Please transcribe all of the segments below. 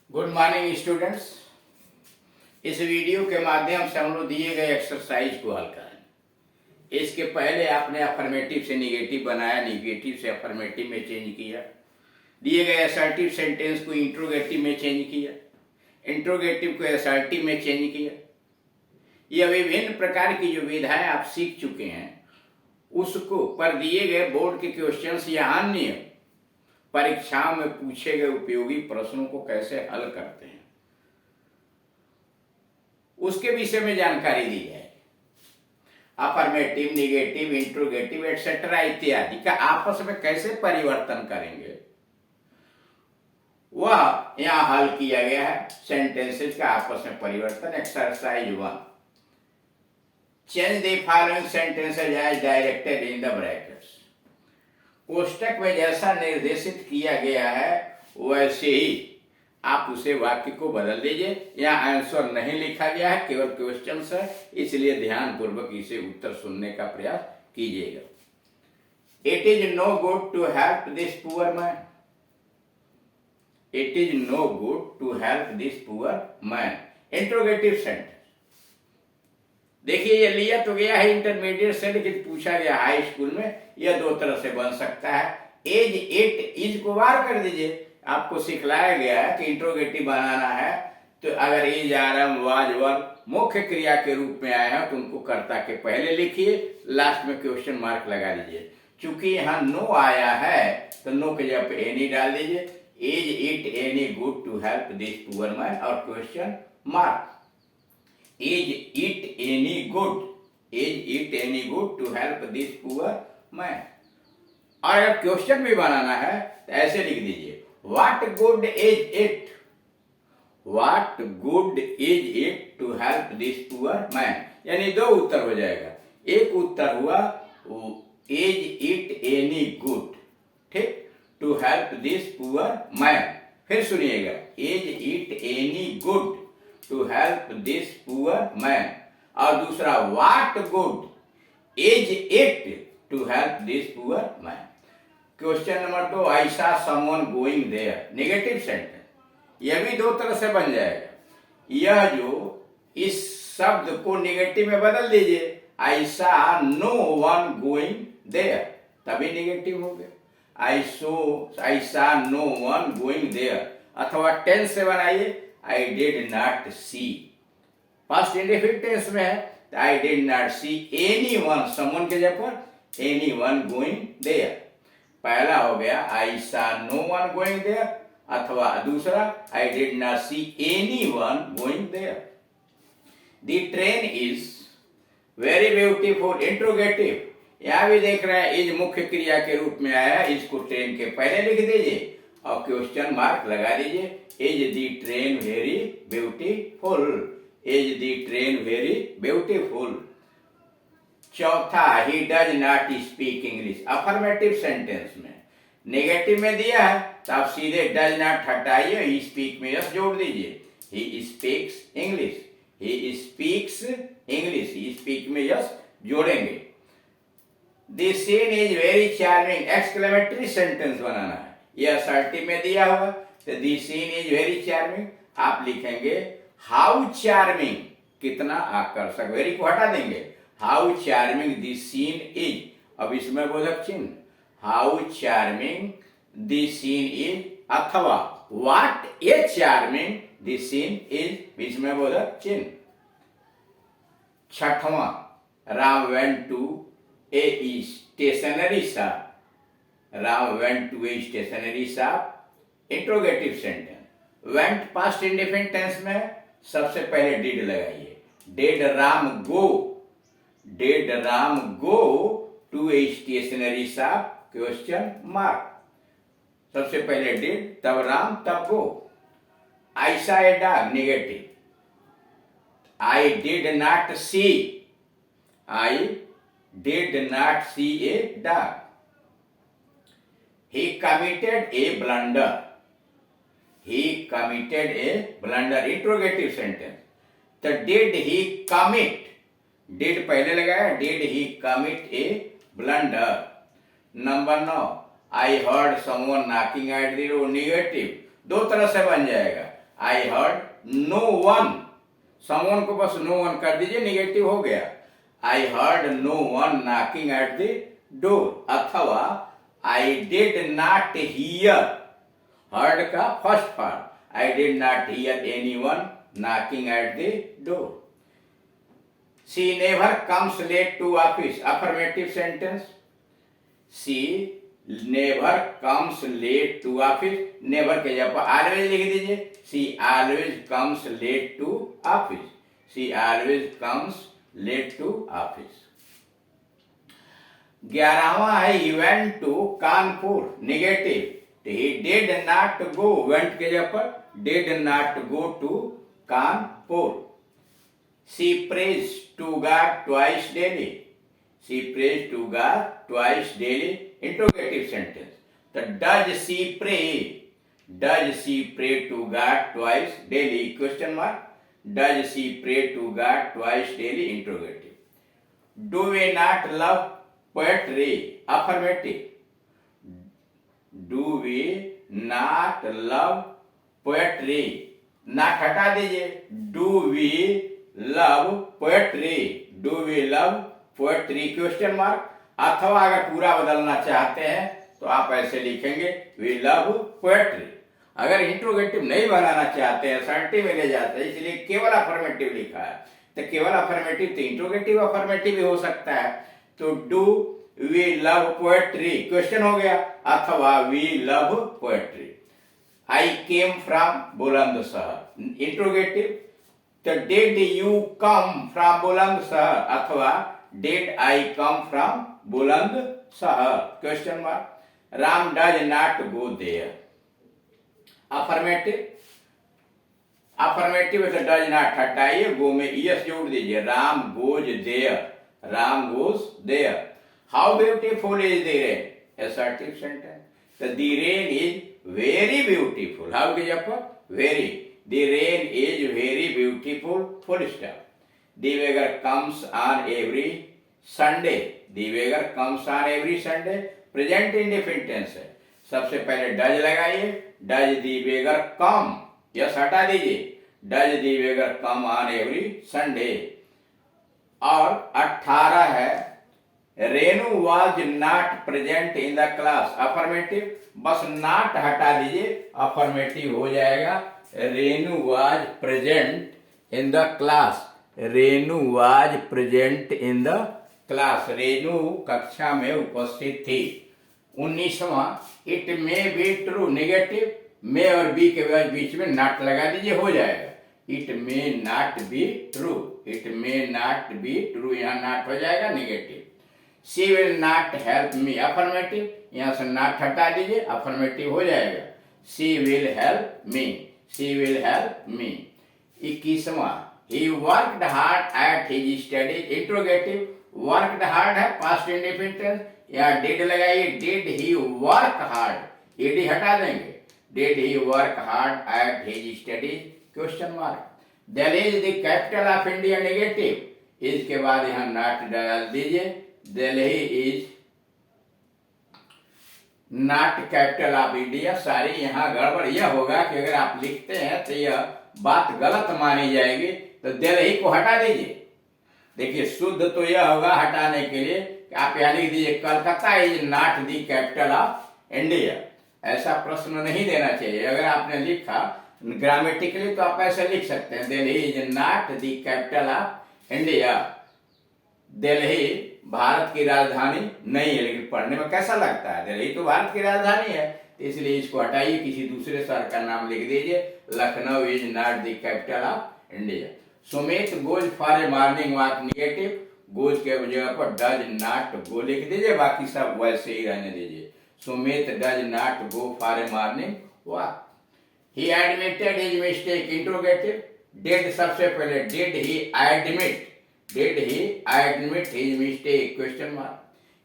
Good morning students. इस video के माध्यम से हम लोग दिए गए एक्सरसाइज को हल करें। इसके पहले आपने अफर्मेटिव से निगेटिव बनाया, निगेटिव से अफर्मेटिव में चेंज किया, दिए गए असर्टिव सेंटेंस को इंट्रोगेटिव में चेंज किया, इंट्रोगेटिव को असर्टिव में चेंज किया। यह विभिन्न प्रकार की जो विधाएं आप सीख चुके हैं उसको पर दिए गए बोर्ड के क्वेश्चंस या अन्य परीक्षाओं में पूछे गए उपयोगी प्रश्नों को कैसे हल करते हैं उसके विषय में जानकारी दी जाएगी। अफर्मेटिव, निगेटिव, इंट्रोगेटिव एटसेट्रा इत्यादि का आपस में कैसे परिवर्तन करेंगे वह यहां हल किया गया है। सेंटेंसेस का आपस में परिवर्तन। Exercise 1, change the following sentences as directed in the brackets. कोष्टक में जैसा निर्देशित किया गया है वैसे ही आप उसे वाक्य को बदल दीजिए। यहाँ आंसर नहीं लिखा गया है, केवल क्वेश्चन है, इसलिए ध्यान पूर्वक इसे उत्तर सुनने का प्रयास कीजिएगा। It is no good to help this poor man. It is no good to help this poor man. Interrogative sentence. देखिए ये लिया तो गया है इंटरमीडिएट से, लेकिन पूछा गया हाई स्कूल में। यह दो तरह से बन सकता है। एज, इट, इज को बाहर कर दीजिए। आपको सिखलाया गया है कि इंट्रोगेटिव बनाना है तो अगर इज, आर, वाज, वर मुख्य क्रिया के रूप में आए हैं तो उनको कर्ता के पहले लिखिए, लास्ट में क्वेश्चन मार्क लगा दीजिए। चूंकि यहाँ नो आया है तो नो के जगह पे एनी डाल दीजिए। Is it any good to help this poor man और question mark. Is it any good, is it any good to help this poor man. और अगर क्वेश्चन भी बनाना है तो ऐसे लिख दीजिए, what good is it, what good is it to help this poor man. यानी दो उत्तर हो जाएगा। एक उत्तर हुआ इज इट एनी गुड, ठीक, to help this poor man. फिर सुनिएगा, is it any good to help this poor man. और दूसरा, what good is it to help this poor man. Question number 2, ऐसा someone going there. Negative sentence. यह भी दो तरह से बन जाएगा। यह जो इस शब्द को नेगेटिव में बदल दीजिए, ऐसा नो वन गोइंग देयर, तभी नेगेटिव हो गया। ऐसा नो वन गोइंग देयर। अथवा टेंस से बनाइए, I did not see. First indefinite tense में है, I did not see any one, someone के जगह पर एनी वन गोइंग देयर। पहला हो गया आई सा नो वन गोइंग देयर, अथवा दूसरा I did not see any one going there. The train is very beautiful. Interrogative. यहां भी देख रहे हैं इज मुख्य क्रिया के रूप में आया, इसको ट्रेन के पहले लिख दीजिए और क्वेश्चन मार्क लगा दीजिए। Is the train very beautiful, is the train very beautiful. चौथा, he does not speak English. Affirmative sentence में नेगेटिव में दिया है तो आप सीधे डज नॉट हटाइए, ही स्पीक में यस जोड़ दीजिए। He speaks English, he speaks English, he speak में यस जोड़ेंगे। The scene is very charming. Exclamatory sentence बनाना है। यह असर्टिव में दिया हुआ तो the scene is very charming आप लिखेंगे हाउ चार्मिंग, कितना आकर्षक। वेरी को हटा देंगे, how charming the scene is. अब इसमें बोधक चिन्ह, how charming the scene is, अथवा what a charming the scene is, इसमें बोधक चिन्ह। छठवां, Ram went to a stationery shop. Ram went to a stationery shop. Interrogative sentence. Went past indefinite tense में सबसे पहले डिड लगाइए। Did Ram go, did Ram go to a stationery shop, question mark. सबसे पहले डिड, तब राम, तब गो। I saw a dog. Negative. I did not see, I did not see a dog. He committed a blunder, he committed a blunder. Interrogative sentence. तो did he commit, did पहले लगाया, did he commit a blunder. Number 9, I heard someone knocking at the door. Negative. दो तरह से बन जाएगा। I heard no one, someone को बस नो वन कर दीजिए, निगेटिव हो गया। I heard no one knocking at the door, अथवा I did not hear, heard का first form, I did not hear anyone knocking at the door. She never comes late to office, affirmative sentence. She never comes late to office, never के जगह पर always लिख दीजिए, she always comes late to office, she always comes late to office. 11वां है he went to Kanpur, negative, he did not go, went के जगह पर did not go to Kanpur. She prays to God twice daily, she prays to God twice daily, interrogative sentence. तो does she pray, does she pray to God twice daily, question mark, does she pray to God twice daily, interrogative. Do we not love poetry, affirmative, do we not love poetry, not हटा दीजिए, do we love poetry, do we love poetry, question mark. अथवा अगर पूरा बदलना चाहते हैं तो आप ऐसे लिखेंगे वी लव पोएट्री। अगर इंट्रोगेटिव नहीं बनाना चाहते हैं, असर्टिव में ले जाते हैं, इसलिए केवल अफर्मेटिव लिखा है, तो केवल अफर्मेटिव तो इंट्रोगेटिव अफर्मेटिव भी हो सकता है। तो do we love poetry, question हो गया, अथवा we love poetry. I came from Bulandshahr, interrogative, तो did you come from Bulandshahr, अथवा did I come from Bulandshahr, question mark. Ram does not go there, affirmative, affirmative तो डज नॉट हटाइए, गो में es जोड़ दीजिए, Ram goes there, Ram goes there. How beautiful is the rain, assertive sentence, तो the rain is very beautiful, how के जब very, the rain is very beautiful, full stop। the beggar comes on every Sunday, the beggar comes on every Sunday, present indefinite tense है, सबसे पहले does लगाइए, does the beggar come, es हटा दीजिए, does the beggar come on every Sunday। और 18 है Renu was not present in the class, affirmative, बस not हटा दीजिए, अफर्मेटिव हो जाएगा, Renu was present in the class, Renu was present in the class, Renu कक्षा में उपस्थित थी। 19वां it may be true, negative, may और बी के बीच में नॉट लगा दीजिए, हो जाएगा, it may not be true, it may not be true, यहाँ नॉट हो जाएगा, negative. She will not help me, affirmative, यहां से नॉट हटा दीजिए, अफर्मेटिव हो जाएगा, she will help me, she will help me. 21वां he worked hard at his study, interrogative, worked hard है पास्ट इंडेफिनिट टेंस, यहाँ डिड लगाइए, did he work hard, ED हटा देंगे, did he work hard at his study, question mark. Delhi is the capital of India, negative, इसके बाद यहाँ not डाल दीजिए, Delhi is not capital of India. सारी यहाँ गड़बड़ यह होगा कि अगर आप लिखते हैं तो यह बात गलत मानी जाएगी, तो दिल्ली को हटा दीजिए। देखिए शुद्ध तो यह होगा हटाने के लिए कि आप यहाँ लिख दीजिए Calcutta is not the capital of India, ऐसा प्रश्न नहीं देना चाहिए। अगर आपने लिखा ग्रामेटिकली तो आप ऐसे लिख सकते हैं, Delhi is not the capital of India, Delhi Bharat की राजधानी नहीं है, लेकिन पढ़ने में कैसा लगता है, दिल्ली तो भारत की राजधानी है, तो इसलिए इसको हटाइए, किसी दूसरे शहर का नाम लिख दीजिए, Lucknow is not the capital of India. Sumit goes for a morning walk, negative, goes के जगह पर डज नॉट गो लिख दीजिए, बाकी सब वैसे ही रहने दीजिए, Sumit does not go for a morning walk. He admitted his mistake, interrogative, did सबसे पहले, did he admit, did he admit his mistake, question mark।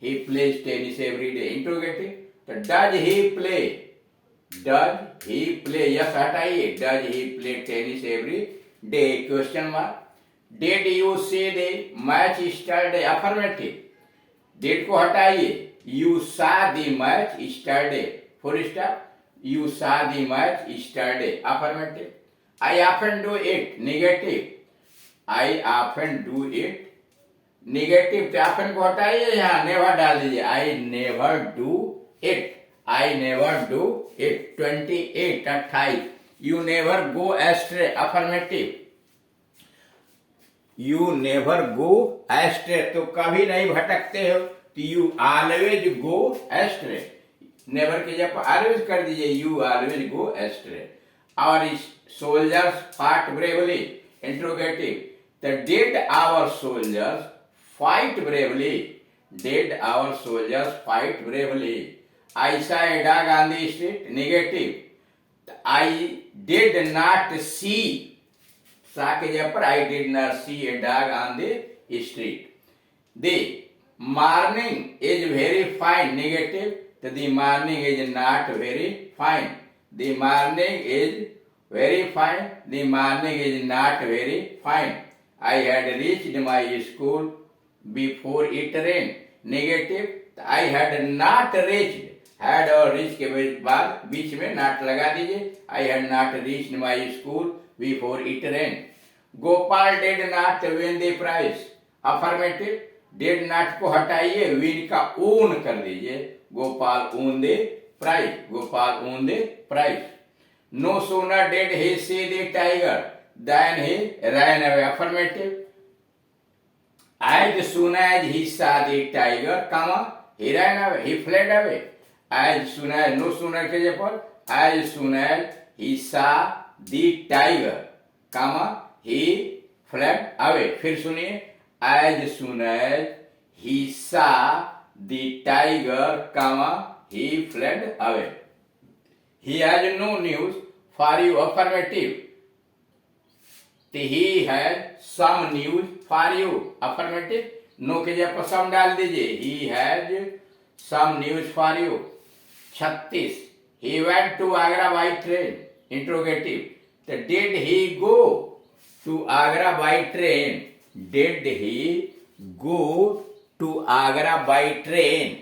he plays tennis every day, interrogative, तो does he play, does he play, yes हटाइए, does he play tennis every day, question mark। did you see the match yesterday, affirmative, did को हटाइए, you saw the match yesterday, full stop, you saw the match yesterday, affirmative। I often do it negative, I often do it negative, तो often को हटाइए, यहाँ never डाल दीजिए, I never do it, I never do it. 28 28, you never go astray affirmative, you never go astray, तो कभी नहीं भटकते हो, तो you always go astray, never की जगह ऑलवेज कर दीजिए, यू ऑलवेज गो एस्ट्रे। और soldiers fight bravely interrogative, the did our soldiers fight bravely, did our soldiers fight bravely. I saw a dog on the street negative, I did not see, सा के जगह पर I did not see a dog on the street। The morning is very fine negative, तो the morning is not very fine, the morning is very fine, the morning is not very fine। I had reached my school before it rained negative, I had not reached, had और reach के बाद बीच में not लगा दीजिए, I had not reached my school before it rained। Gopal did not win the prize affirmative, did not को हटाइए, win का own कर दीजिए, Gopal own the prize, Gopal own the prize। No sooner did he see the tiger than he ran away affirmative, as soon as he saw the tiger, he ran away, he fled away। as soon as, no sooner के जगह पर as soon as he saw the tiger, he fled away। फिर सुनिए, as soon as he saw the tiger, he fled away। he has no news for you affirmative, he has some news for you affirmative, no के जगह पर some डाल दीजिए, he has some news for you। 36, he went to Agra by train interrogative, तो did he go to Agra by train, did he go to Agra by train।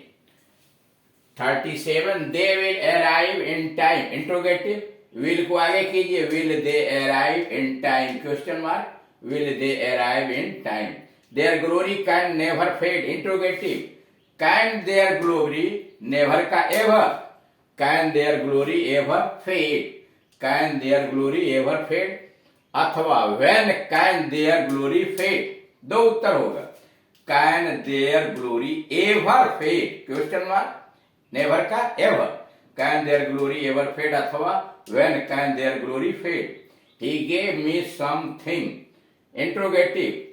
37, they will arrive in time interrogative, will को आगे कीजिए, will they arrive in time question mark, will they arrive in time। their glory can never fade interrogative, can their glory never का ever, can their glory ever fade, can their glory ever fade, अथवा when can their glory fade, दो उत्तर होगा, can their glory ever fade question mark, never का ever, can their glory ever fade अथवा when can their glory fade। he gave me something interrogative,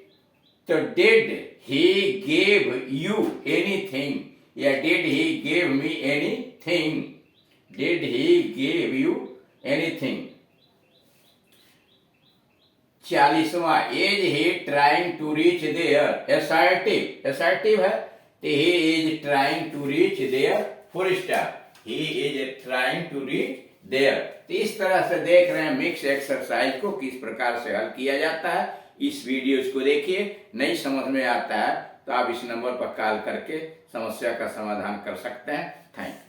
तो did he give you anything, या did he give me anything, did he give you anything। 40वां, is he trying to reach there assertive, assertive है, तो he is trying to reach there full stop, he is trying to reach there। तो इस तरह से देख रहे हैं mix exercise को किस प्रकार से हल किया जाता है। इस वीडियोस को देखिए, नहीं समझ में आता है तो आप इस नंबर पर कॉल करके समस्या का समाधान कर सकते हैं। Thank you.